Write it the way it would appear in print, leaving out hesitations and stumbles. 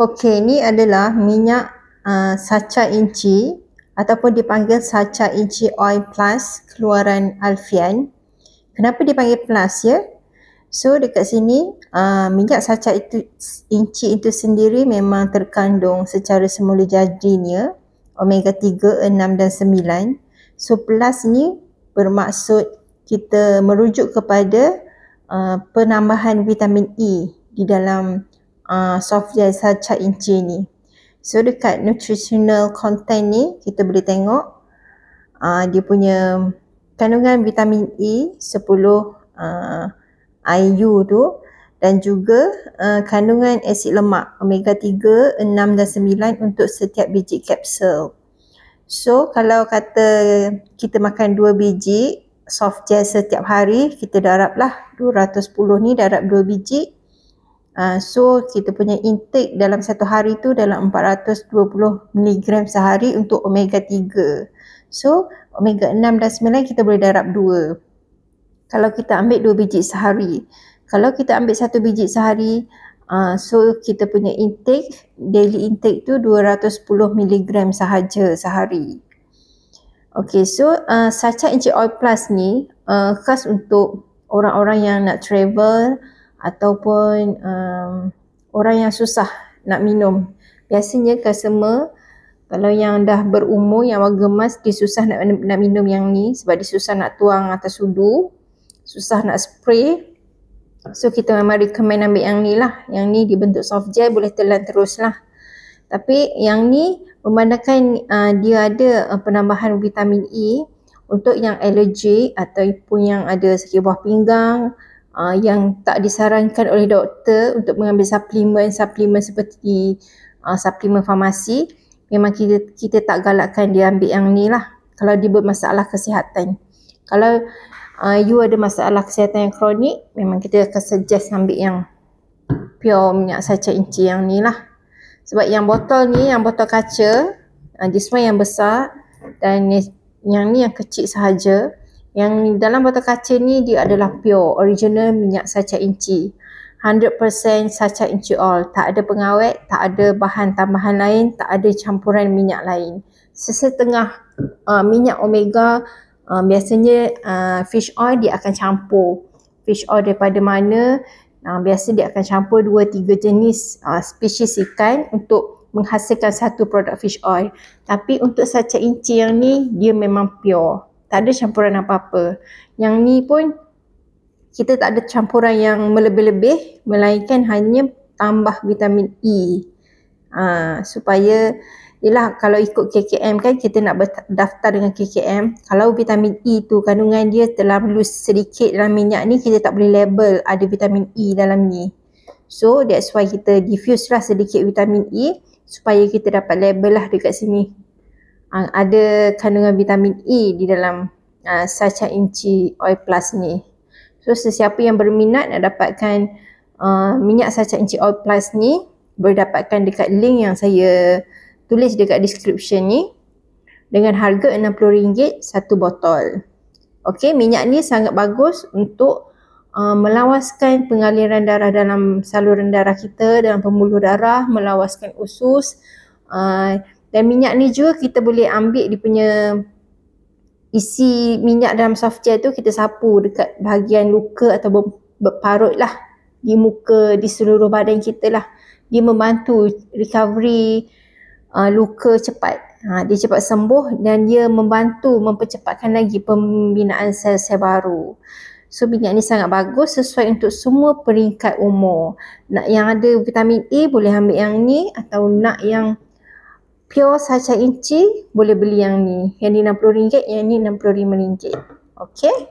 Okey, ni adalah minyak sacha inci ataupun dipanggil sacha inci oil plus keluaran Alfian. Kenapa dipanggil plus ya? So dekat sini minyak sacha inci itu sendiri memang terkandung secara semula jadinya omega 3, 6 dan 9. So plus ni bermaksud kita merujuk kepada penambahan vitamin E di dalam soft gel sacha inci ni. So dekat nutritional content ni kita boleh tengok dia punya kandungan vitamin E 10 IU tu, dan juga kandungan asid lemak omega 3, 6 dan 9 untuk setiap biji kapsul. So kalau kata kita makan 2 biji soft gel setiap hari, kita darablah 210 ni darab 2 biji. So kita punya intake dalam satu hari tu dalam 420 mg sehari untuk omega 3. So omega 6 dan 9 kita boleh darab 2 kalau kita ambil 2 biji sehari. Kalau kita ambil 1 biji sehari, so kita punya intake, daily intake tu 210 mg sahaja sehari. Okay, so sacha inci oil plus ni khas untuk orang-orang yang nak travel ataupun orang yang susah nak minum. Biasanya customer kalau yang dah berumur, yang warga emas, dia susah nak minum yang ni sebab dia susah nak tuang atas sudu, susah nak spray. So kita memang recommend ambil yang ni lah. Yang ni dibentuk soft gel, boleh telan terus lah. Tapi yang ni memandangkan dia ada penambahan vitamin E untuk yang allergic ataupun yang ada sakit buah pinggang, yang tak disarankan oleh doktor untuk mengambil suplemen seperti suplemen farmasi. Memang kita tak galakkan dia ambil yang ni lah kalau dia bermasalah kesihatan. Kalau you ada masalah kesihatan yang kronik, memang kita akan suggest ambil yang pure minyak sacha inci yang ni lah. Sebab yang botol ni, yang botol kaca, this one yang besar dan yang ni yang kecil sahaja. Yang dalam botol kaca ni dia adalah pure, original minyak sacha inci. 100% sacha inci oil, tak ada pengawet, tak ada bahan tambahan lain, tak ada campuran minyak lain. Sesetengah minyak omega, biasanya fish oil dia akan campur. Fish oil daripada mana, biasa dia akan campur 2-3 jenis spesies ikan untuk menghasilkan satu produk fish oil. Tapi untuk sacha inci yang ni, dia memang pure, tak ada campuran apa-apa. Yang ni pun kita tak ada campuran yang melebih-lebih, melainkan hanya tambah vitamin E. Supaya, yelah kalau ikut KKM kan, kita nak berdaftar dengan KKM. Kalau vitamin E tu kandungan dia terlalu sedikit dalam minyak ni, kita tak boleh label ada vitamin E dalam ni. So that's why kita diffuse lah sedikit vitamin E supaya kita dapat label lah dekat sini. Ada kandungan vitamin E di dalam sacha inci oil plus ni. So sesiapa yang berminat nak dapatkan minyak sacha inci oil plus ni, boleh dapatkan dekat link yang saya tulis dekat description ni dengan harga RM60 satu botol. Okey, minyak ni sangat bagus untuk melawaskan pengaliran darah dalam saluran darah kita, dalam pembuluh darah, melawaskan usus. Dan minyak ni juga kita boleh ambil dia punya isi minyak dalam soft gel tu, kita sapu dekat bahagian luka atau berparut lah di muka, di seluruh badan kita lah. Dia membantu recovery luka cepat. Dia cepat sembuh dan dia membantu mempercepatkan lagi pembinaan sel-sel baru. So minyak ni sangat bagus, sesuai untuk semua peringkat umur. Nak yang ada vitamin A boleh ambil yang ni, atau nak yang pure sacha inci boleh beli yang ni. Yang ni RM60, yang ni RM65. Okay.